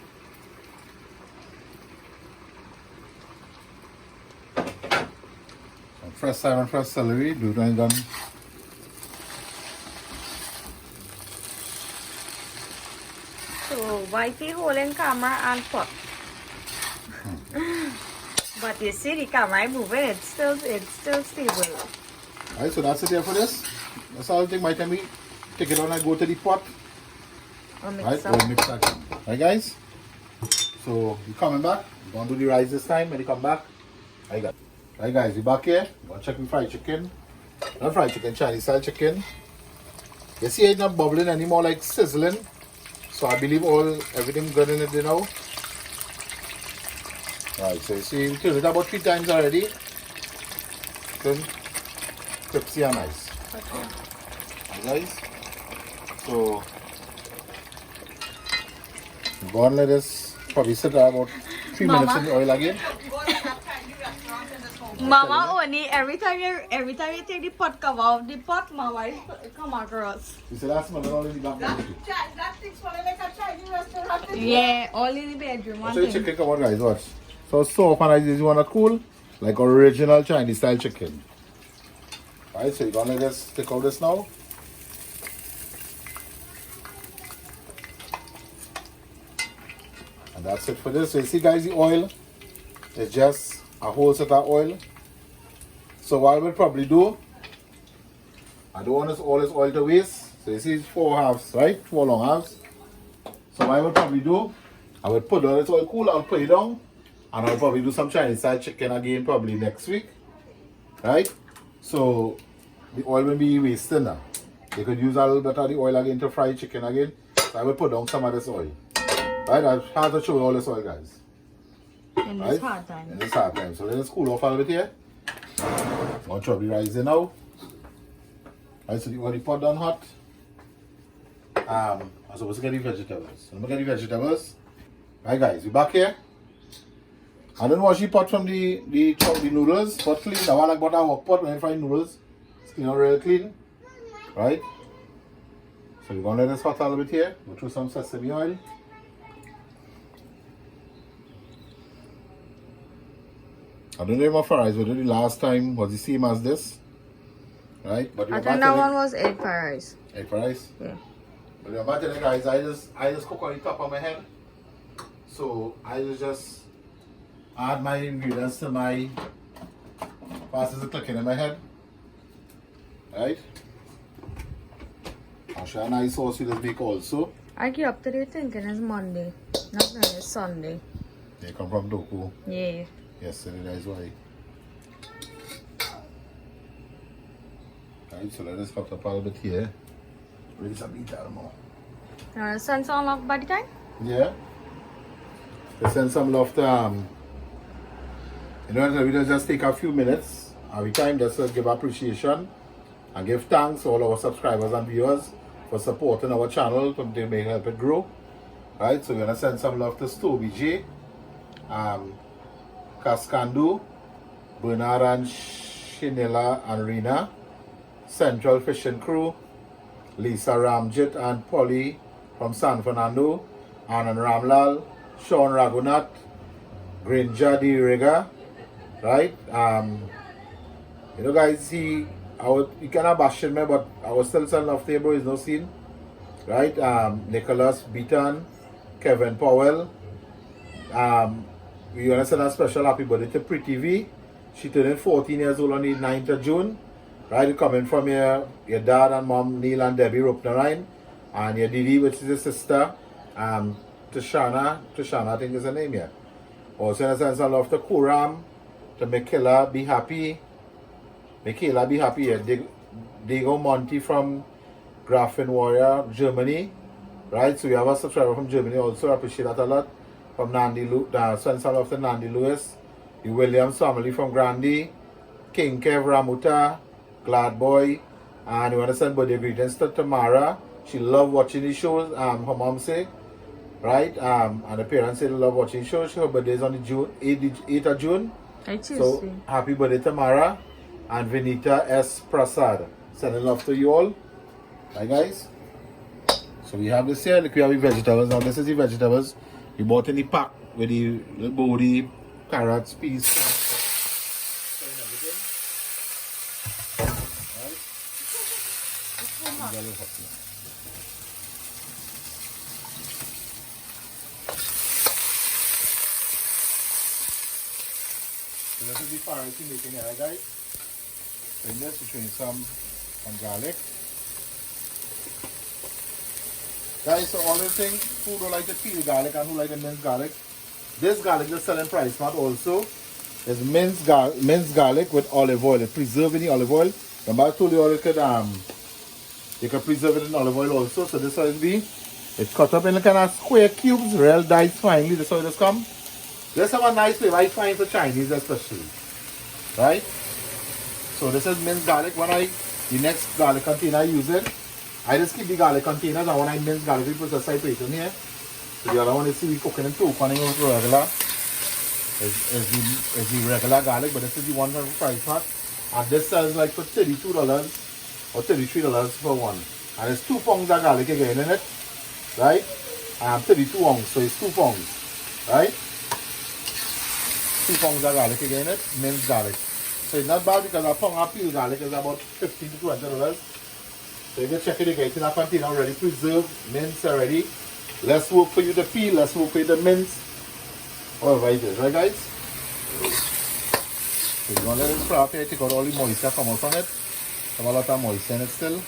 Some fresh thyme and fresh celery. Do it when done. So, wifey holding camera and pot. But you see the camera moving, it's still stable. Alright, so that's it here for this. That's all I think by the time we take it on and go to the pot. Right, we'll mix that in. Right guys? So we're coming back. We're going to do the rice this time when you come back. Right guys, we're back here. We're going to check the fried chicken. Not fried chicken, Chinese style chicken. You see it's not bubbling anymore, like sizzling. So I believe everything good in it now. Right, so you see, we turned it about 3 times already. Then crispy and nice. Okay. Guys, so go and let this probably sit there about 3 minutes in the oil again. Mama only every time you take the pot cover off the pot, Mama is come across. You see that smell all in the back. That thing's smelling like a Chinese restaurant. Yeah, all in the bedroom. So the chicken come on, guys, watch. So soft and nice, you want to cool like original Chinese style chicken. Alright, so you're gonna just take out this now. And that's it for this. So you see, guys, the oil is just a whole set of oil. So what I will probably do, I don't want all this oil to waste. So you see it's 4 halves, right? 4 long halves. So what I will probably do, I will put all this oil cool, I'll put it down, and I'll probably do some Chinese style chicken again probably next week. Right? So the oil will be wasted now. You could use a little bit of the oil again to fry chicken again. So I will put down some of this oil. Right? I'll have to show you all this oil, guys. In this hard time. In this hard time. So let us cool off a little bit here. I'll chop the rice in now. Right, so the oil pot done hot. I'm supposed to get the vegetables. So let me get the vegetables. Right, guys, we back here. I don't wash the pot from the noodles, but clean. I want to go to our pot when I fry noodles. It's clean out real clean. Right? So we're going to let this hot a little bit here. Go through some sesame oil. I don't know if my fries were the last time was the same as this. Right? But I think that one was egg fries. Egg fries? Yeah. But remember telling guys, I just cook on the top of my head. So I just add my ingredients to my fast as a clicking in my head. Right? I'll share a nice sauce with this week also. I get up today thinking it's Monday. Not no, it's Sunday. They come from Doku. Yeah. Yesterday, that's why. Right, so let us cut up a little bit here. Really some detail more. You want to send some off by the time? Yeah. To send some love to you know, we just take a few minutes every time just to give appreciation and give thanks to all our subscribers and viewers for supporting our channel to make help it grow. Right, so we're gonna send some love to Vege, Cascandu, Bernard and Shinela and Rena, Central Fishing Crew, Lisa Ramjit and Polly from San Fernando, Anand Ramlal, Sean Raghunat, Granger D. Rega, right? You know, guys, see, you cannot bash me, but I was still selling off table is no seen, right? Nicholas Beaton, Kevin Powell. We want to send a special happy birthday to Pretty V. She turned 14 years old on the 9th of June. Right, coming from your dad and mom, Neil and Debbie Ropnerine, and your Didi, which is your sister, Tishana, I think is her name here. Also, in a sense, I love to Kuram, to Michaela, be happy. Michaela, be happy here. Diego Monty from Graffin Warrior, Germany. Right, so we have a subscriber from Germany also, I appreciate that a lot. From Nandi Lewis, send some love to Nandi Lewis, the Williams family from Grandy, King Kev Ramuta, Glad Boy, and we want to send birthday greetings to Tamara. She loved watching the shows, her mom say, right? And the parents say they love watching the shows. Her birthday is on the 8th of June. So happy birthday Tamara and Vinita S. Prasad. Sending love to you all. Right, guys? So we have this here. Look, we have the vegetables. Now this is the vegetables we bought in the pack with the little body, carrots, peas. So this is the fries we're making here, guys. So in this, we're some garlic. Guys, so all the things, who don't like the peeled garlic and who like the minced garlic, this garlic is selling price not also. There's minced garlic with olive oil. It's preserved in the olive oil. Remember I told you all you could preserve it in olive oil also. So this will be It's cut up in kind of square cubes, real diced finely. That's how it just come. Let's have a nice flavor. I find for Chinese especially. Right? So this is minced garlic. The next garlic container I use it, I just keep the garlic containers, and when I mince garlic, we put a separate in here. So the other one is we cooking in two, running out regular. Is the regular garlic, but this is the one from fry pot. And this sells like for $32 or $33 for one. And it's 2 pounds of garlic again in it. Right? 32 ounces, so it's 2 pounds. Right? 2 pounds of garlic again in it, minced garlic. So it's not bad because a pound of peeled garlic is about $15 to $20. So if you check it again, it's in a container already preserved, minced already. Less work for you to peel, less work for you to mince. Whatever it is, right guys? So you're going to let it fry up here, take out all the moisture come out from it. Have a lot of moisture in it still.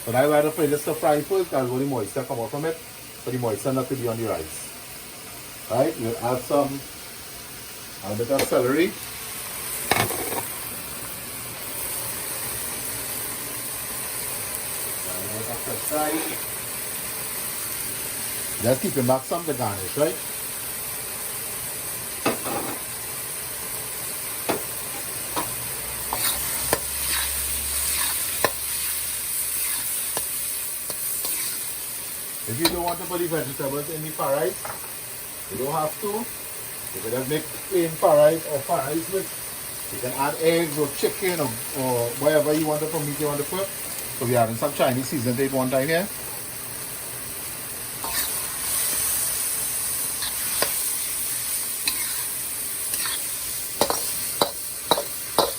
So now I rather put this to fry first because all the moisture come out from it. So the moisture not to be on the rice. Right? We'll add a bit of celery. Just keeping back some to garnish, right? If you don't want to put the vegetables in the far rice, you don't have to. You can just make plain far rice or far rice with. You can add eggs or chicken or whatever you want to put, meat you want to put. So we're adding some Chinese seasoning to it one time here.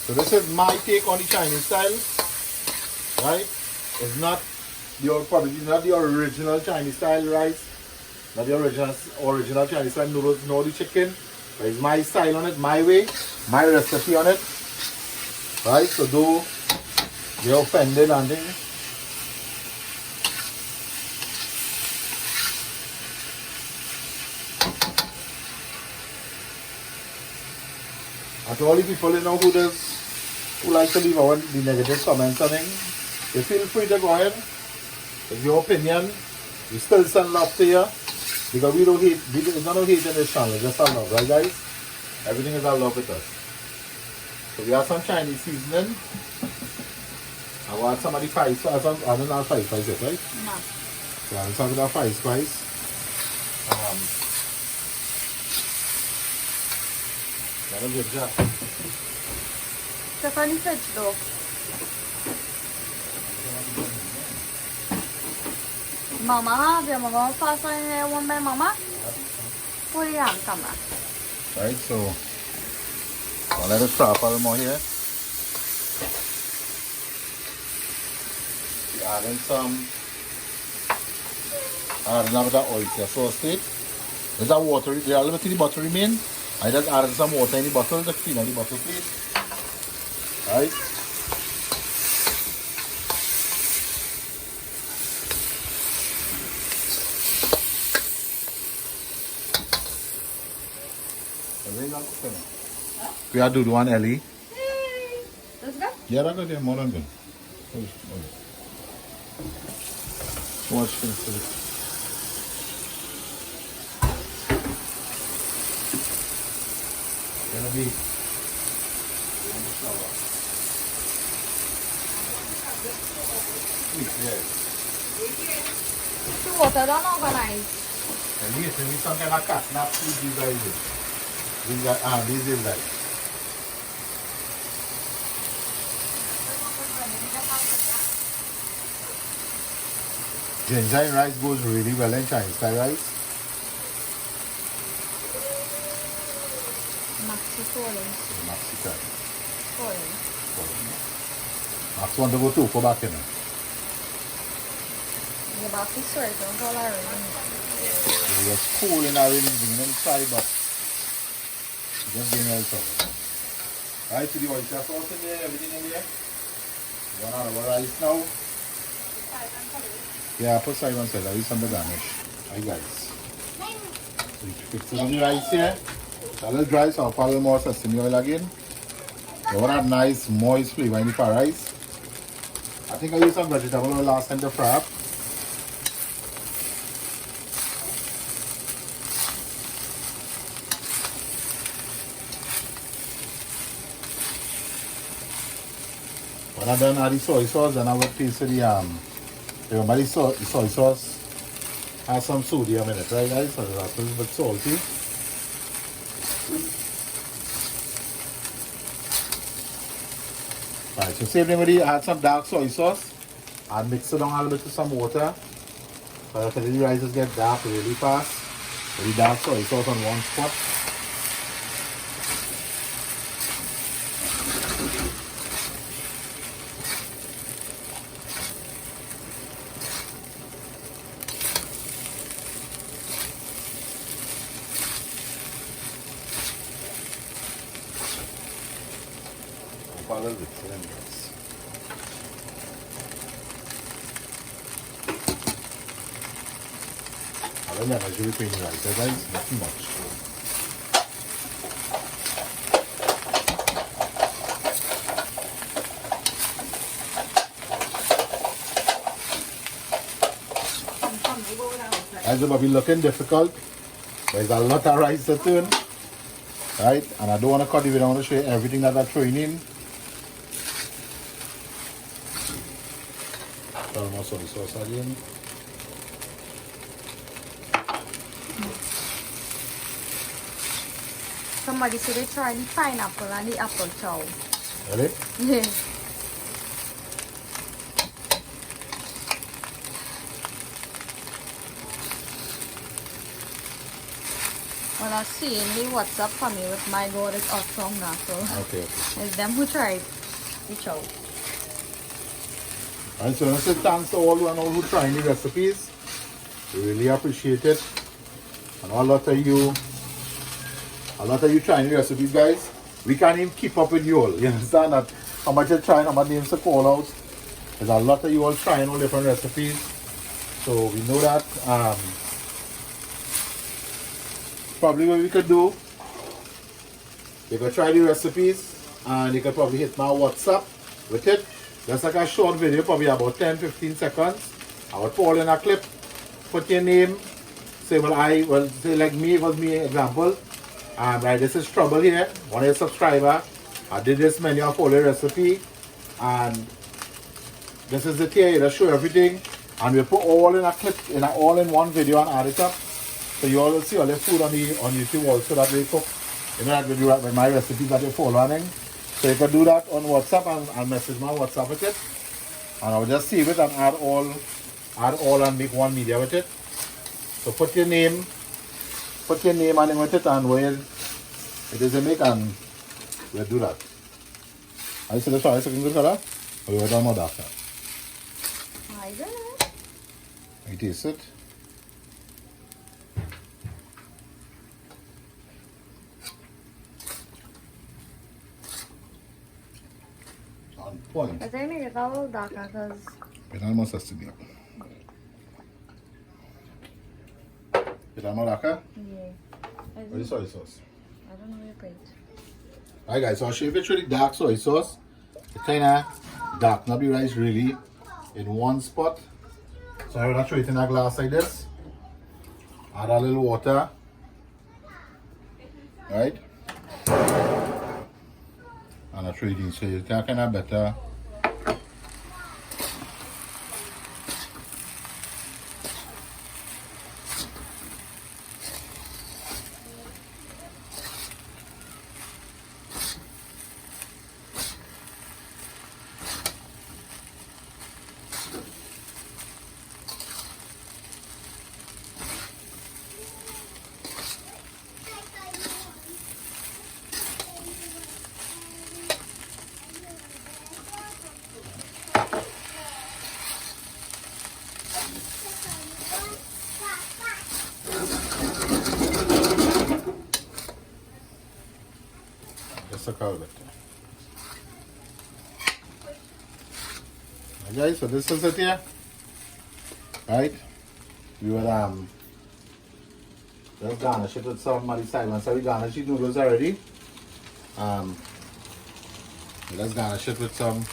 So this is my take on the Chinese style, right? It's not the original Chinese style rice, not the original Chinese style noodles, nor the chicken. But it's my style on it, my way, my recipe on it, right? So do you're offended and things. And to all the people who like to leave the negative comments and things, you feel free to go ahead. It's your opinion. We still send love to you. Because we don't hate, there's no hate in this channel, it's just a love, right guys? Everything is a love with us. So we have some Chinese seasoning. I want some of the fries, I don't know fries yet, right? No. So I'm talking about fries. That'll be a job. Check on the fridge though. Mama, we are going to pass on here one by Mama. What do you have, camera? Right, so I'll let it fry up a little more here. Adding a bit of oyster sauce to it. There's a water, there's a little bit of the butter remain. I just added some water in the bottle to clean out the bottle, please. Right. We are doing one, Ellie. That's good? Yeah, that's good. Yeah, more than good. Watch this. Gonna be on the shower. The water don't organize. And we need some kind of catnap food these guys do. These is like. Ginger and rice goes really well in Chinese style rice. Maxi falling. Maxi style. Falling. Max want to go to go back in. You're about to sweat, don't call her. It was cool in our bringing inside, but just getting well covered. Right, so the oyster sauce in there, everything in there. One out of our rice now. Yeah, put side one side, I'll use some to garnish. Hi guys. So you fix it on the rice here. It's a little dry, so I'll put a little more sesame oil again. You want that nice moist flavor in the fried rice. I think I used some vegetable oil last time to fry up. When I done add the soy sauce, then I will taste the remember the soy sauce has some sodium in it, right guys? So it's a little bit salty. Right, so same thing with the add some dark soy sauce and mix it down a little bit with some water. So after the rice get dark really fast. With the dark soy sauce on one spot. A little bit, yes. I don't know how to clean rice, guys, not too much. Guys, it will be looking difficult. There's a lot of rice to turn, right? And I don't want to cut it, I want to show you everything that I'm throwing in. More soy sauce again. Somebody said they tried the pineapple and the apple chow. Ready? Yeah. Well, I see in the WhatsApp for me with my God is off from now, so Okay. it's them who tried the chow. And so I say thanks to all who trying the recipes. We really appreciate it. And a lot of you trying the recipes, guys. We can't even keep up with you all. You understand that? How much you're trying, how much names to call out. There's a lot of you all trying all different recipes. So we know that probably what we could do, you could try the recipes and you could probably hit my WhatsApp with it. Just like a short video, probably about 10-15 seconds. I would pull in a clip, put your name, say say like me, it was me example. Right, this is Trouble here, one of your subscriber. I did this menu of all the recipe and this is it here, it'll show everything. And we put all in a clip, all in one video and add it up. So you all will see all the food on YouTube also that we cook. You know that we do that with my recipes that you're following. So you can do that on WhatsApp and I'll message my WhatsApp with it. And I'll just save it and add all and make one media with it. So put your name on it with it and where it is a make and we'll do that. Are you see the fries looking good color? Or you done more after? I don't know. You taste it. On point. I think it's a little darker because It almost has to be up. Is that more darker? yeah. What is soy sauce? I don't know where to put it. Alright guys, so I'll show you if really dark soy sauce. It kinda dark, not the rice really in one spot. So I will throw it in a glass like this. Add a little water. Right? And I throw it in so you can kinda better. Just a cover it. Okay, so this is it here. Right? We will just garnish it with some of the side. So we garnish the noodles already. Let's garnish it with some.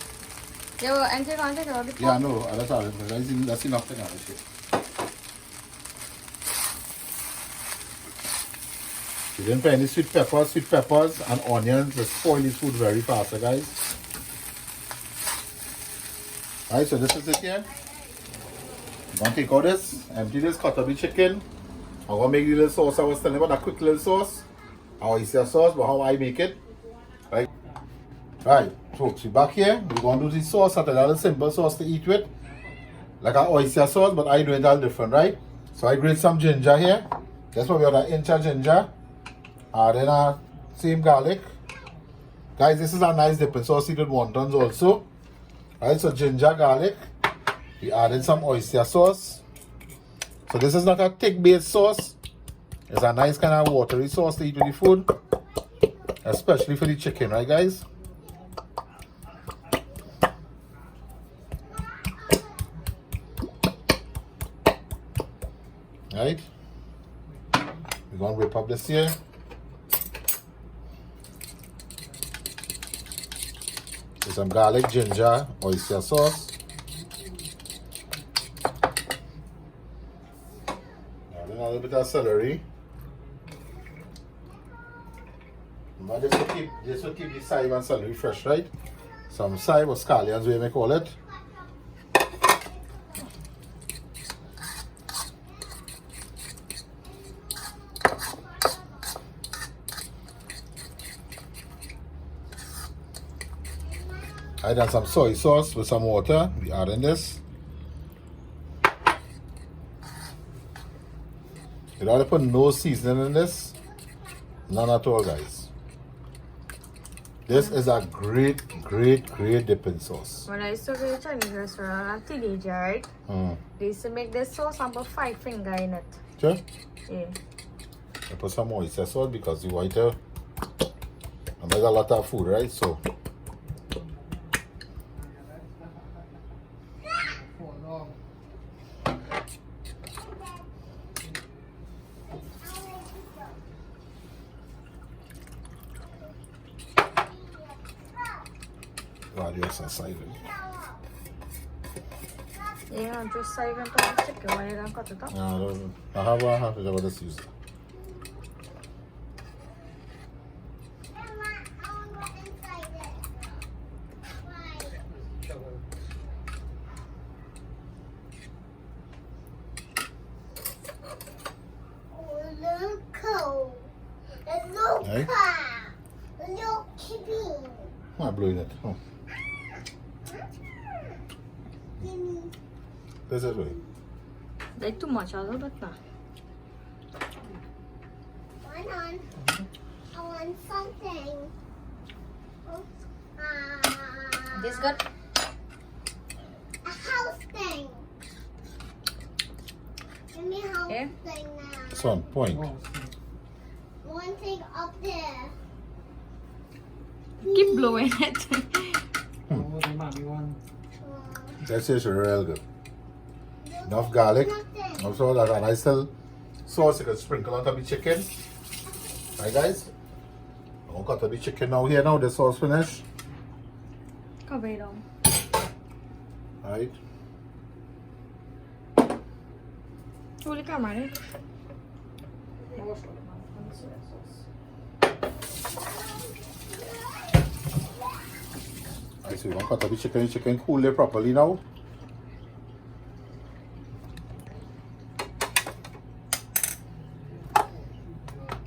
Yo, and you're going to take out the pot? Yeah, no, that's all. That's enough to garnish it. You didn't put any sweet peppers and onions. Just spoil this food very fast, guys. Alright, so this is it here. I'm gonna take out this, empty this, cut up the chicken. I'm gonna make the little sauce I was telling you about, that quick little sauce. Our oyster sauce, but how I make it. Right? Right, folks, we back here. We're gonna do the sauce, a little simple sauce to eat with. Like our oyster sauce, but I do it all different, right? So I grate some ginger here. That's why we have an inch of ginger. Then same garlic. Guys, this is a nice dipping sauce with wontons also. Right, so ginger, garlic. We add in some oyster sauce. So this is not a thick based sauce. It's a nice kind of watery sauce to eat with the food. Especially for the chicken, right guys? Right? We're going to whip up this here. With some garlic, ginger, oyster sauce. Add in a little bit of celery. But this will keep the chive and celery fresh, right? Some chive or scallions, we may call it. I done some soy sauce with some water. We add in this. You don't have to put no seasoning in this. None at all, guys. This is a great dipping sauce. When I used to go to a Chinese restaurant, a teenager, right? They used to make this sauce and put 5 fingers in it. Sure? Yeah. I put some oyster sauce because you want to. And there's a lot of food, right? So. Yes, I'm saving. Yeah, just saving for the chicken. Why you gonna cut it up? No, I have it. I will just use it. Hey? I'm blowing it. Oh. This is right. Like too much, a little bit now. I want something. This good? A house thing. Give me a house Okay. thing now. This one, point. One thing up there. Keep blowing it. That's just real good. Enough garlic. Also, that a nice little sauce you can sprinkle on top of the chicken. Right, guys? I'm going to cut up the chicken now. Here now, the sauce finished. Cover it down. Right? Hold the camera, right? Right, so we're going to cut up the chicken. The chicken cool it properly now.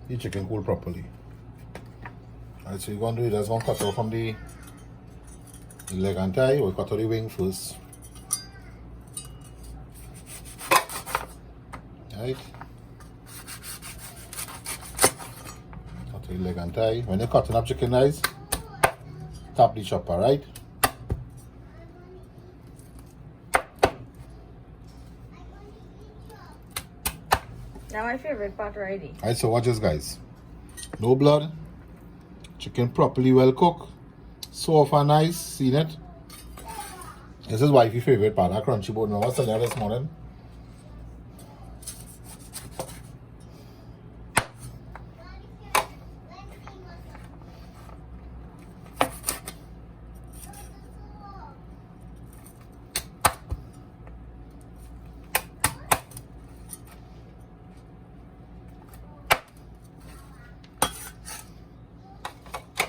The chicken cool properly. Alright, so you're going to do it. That's going to cut off from the leg and thigh. We'll cut off the wing first. Right? Cut the leg and thigh. When you're cutting up chicken thighs, tap the chopper, right? Now my favorite part already. Alright, so watch this, guys. No blood. Chicken properly well cooked. Soft and nice. Seen it? This is wifey's favorite part. That crunchy bone. I was telling her this morning.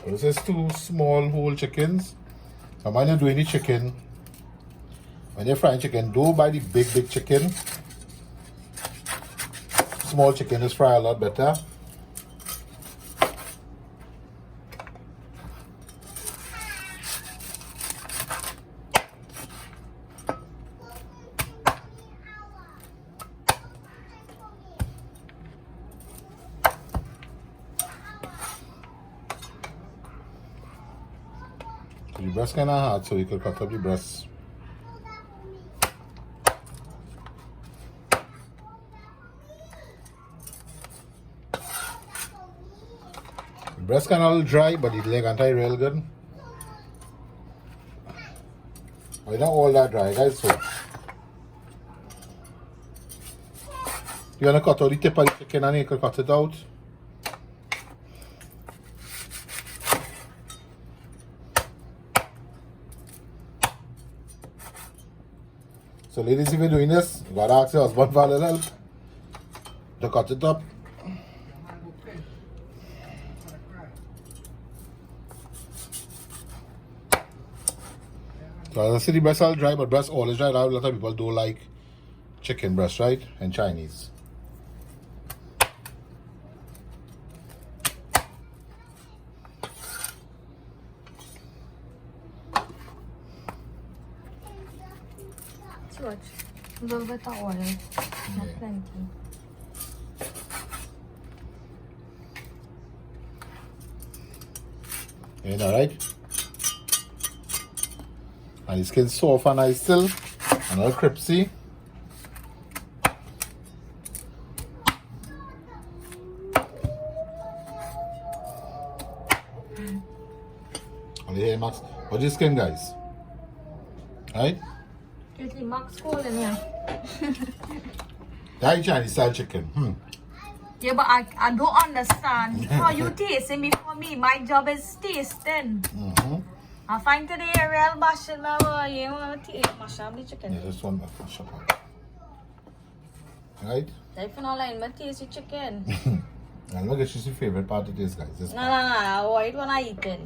This is 2 small whole chickens. And when you're doing the chicken, When you're frying chicken, don't buy the big chicken. Small chicken is fry a lot better. The breast kind of hard, so you could cut up the breast. The breast kind of a little dry, but the leg and thigh real good. But not all that dry, guys. So you wanna cut out the tip of the chicken and you can cut it out. So ladies, if you're doing this, you gotta ask your husband for a little help to cut it up. So as I say, the breast are dry, but breast always dry. A lot of people don't like chicken breast, right? And Chinese. Too much. A little bit of oil. Not plenty. Ain't alright? And the skin soft and nice still. And all crispy. And here, Max. What's your skin, guys? Right? It's the Max cold in here. That Chinese style chicken. Yeah, but I don't understand how you tasting before me. My job is tasting. I find today a real bashing my you want to taste mash up the chicken. Yeah, this one mash up. Right? If you not like my tasty chicken. And look at your favorite part of this, guys. This No, avoid when I eat it.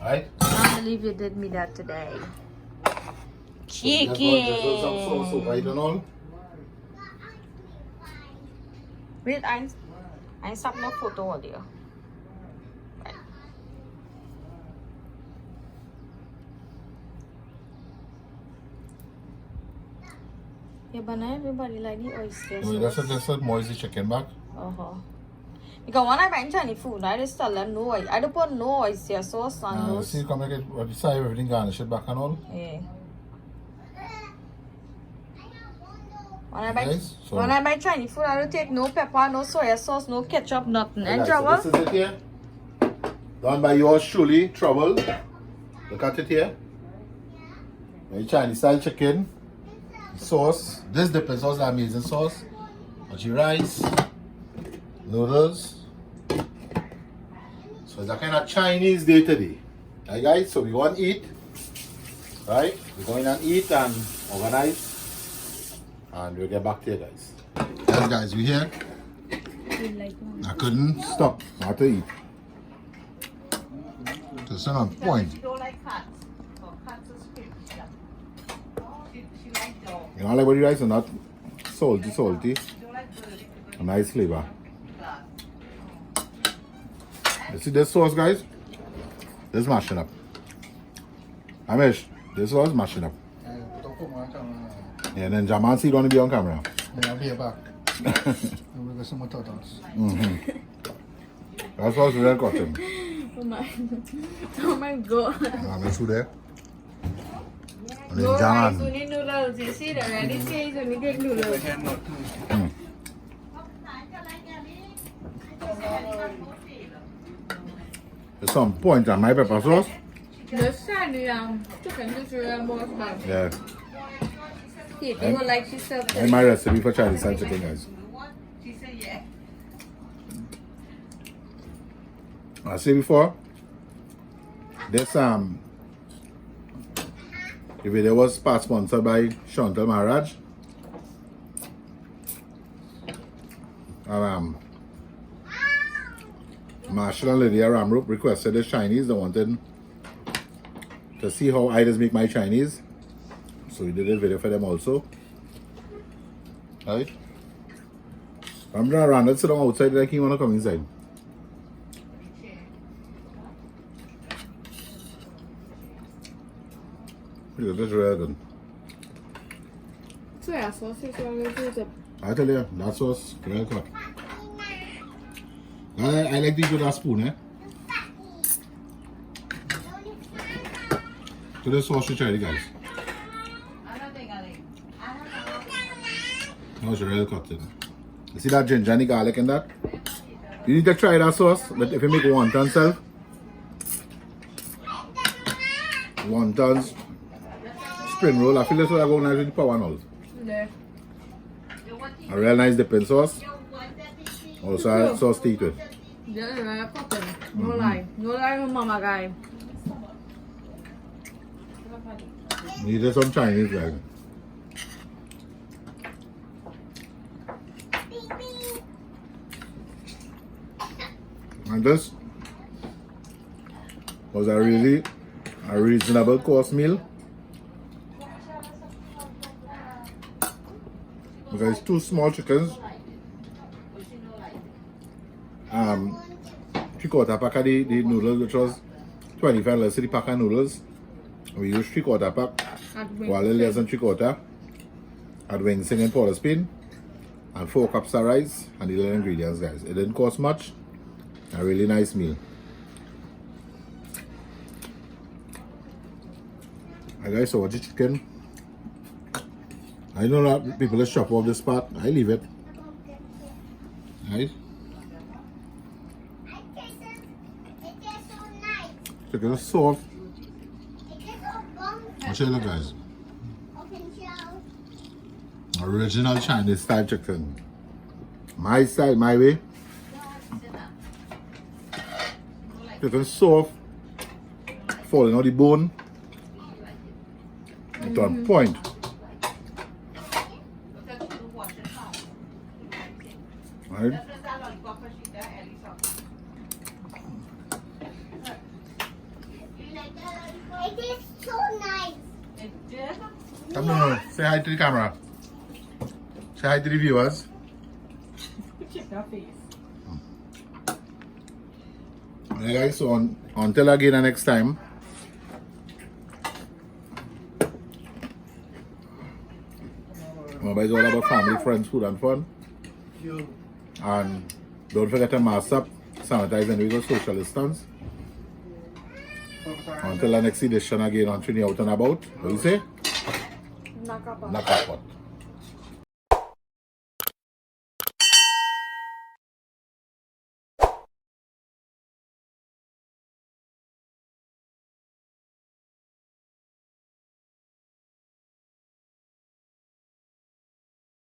Alright? I can't believe you did me that today. Chicken. So right and all. Wait, I stop no photo audio. Right. Yeah, but not everybody like the oyster sauce. That's a moisty chicken back. Because when I buy Chinese food, I just tell them no. I don't put no oyster sauce on those. See, come make it decide everything garnish it back and all. Yeah. Nice. When I buy Chinese food, I don't take no pepper, no soya sauce, no ketchup, nothing. Right, And so Trouble? this is it here. Done by yours truly, Trouble. Look at it here. The Chinese style chicken. Sauce. This dipping sauce is amazing sauce. Veggie rice. Noodles. So it's a kind of Chinese day today. Right guys, so we go and eat. Right? We're going and eat and organize. And we'll get back to you guys. Yes guys, we here. I couldn't stop not to eat. Just on point. She don't like cats. Oh, cats are scripture. She likes dogs. You know, like body rice are not salty. She don't like birds. A nice flavor. You see this sauce, guys? This is mashing up. Amish, this sauce is mashing up. Yeah, and then Jaman see gonna be on camera. Yeah, I'll be back. We'll get some more turtles. That's what's real cotton. Oh my god. Amish food there. And then No rice, Jaman. only noodles. You see, the ready says only take noodles. There's some point on my pepper sauce. Just said the chicken is real most bad. Yeah. People would like to serve And my recipe for Chinese style chicken, guys. She said yeah. I said before, this the video was part sponsored by Chantal Maharaj. Marshall and Lydia Ramrup requested the Chinese. They wanted to see how I just make my Chinese. So we did a video for them also. Right? I'm gonna run it sit down outside like you wanna come inside. Yeah, that's really good. Soya sauce is really good. I tell you, that sauce, well cut. I like these with a spoon, eh? So the sauce you try it, guys. That was real cut. You see that ginger and the garlic in that? You need to try that sauce, but if you make wonton self, wontons, spring roll, I feel that's what I go nice with the power and all. Yeah. A real nice dipping sauce. Also a sauce to eat with. Yeah, no lie. No lie, mama guy. Needed some Chinese, guys. And this was a reasonable course meal. Because it's 2 small chickens. 3/4 pack of the noodles, which was $25 for the pack of noodles. We used 3/4 pack, while less than 3/4. Had wings in powder spoon, and 4 cups of rice, and the little ingredients, guys. It didn't cost much. A really nice meal. I guys saw the chicken. I know that people just chop off this part. I leave it. Right? Chicken is soft. I'll show you guys. Original Chinese style chicken. My style, my way. Chicken soft. Falling on the bone. It's on point. Right? It is so nice. Come on, say hi to the camera. Say hi to the viewers. Alright guys, so until again next time. Remember, it's all about family, friends, food and fun. And don't forget to mask up, sanitize, and we go social distance. Until the next edition again on Trinity Out and About. What do you say? Nakapa. Nakapot.